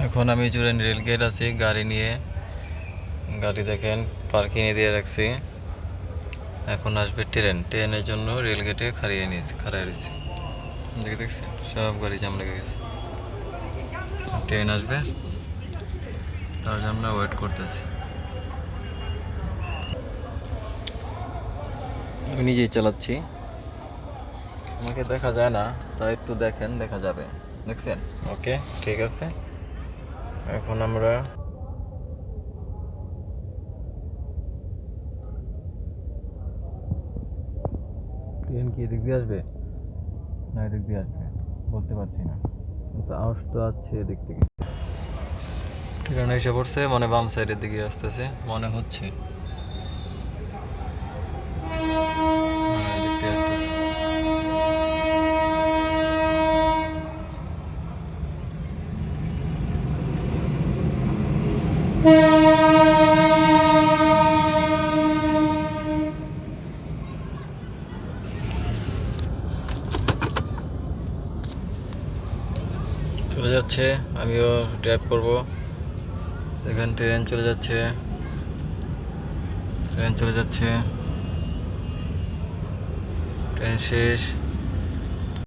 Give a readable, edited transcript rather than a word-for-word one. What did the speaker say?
এখন আমি জুরাইন রেলগেট আছি গাড়ি নিয়ে। গাড়ি দেখেন পার্কিংয়ে দিয়ে রাখছি। এখন আসবে ট্রেনের জন্য রেলগেটে খাড়িয়ে রয়েছি। দেখছেন সব গাড়ি জাম লেগে গেছে। ট্রেন আসবে তার জন্য ওয়েট করতেছি। আমি নিজেই চালাচ্ছি, আমাকে দেখা যায় না, তাই একটু দেখেন, দেখা যাবে। দেখছেন? ওকে, ঠিক আছে। এখন আমরা ট্রেন কি এদিক দিয়ে আসবে না এদিক দিয়ে আসবে বলতে পারছি না, কিন্তু আওয়াজ তো আসছে এদিক থেকে। ট্রেন এসে পড়ছে, মানে বাম সাইডের দিকে আসতেছে মনে হচ্ছে। এদিক দিয়ে আসতেছে। চলে যাচ্ছে, আমিও ড্রাইভ করব। দেখেন ট্রেন চলে যাচ্ছে, ট্রেন শেষ।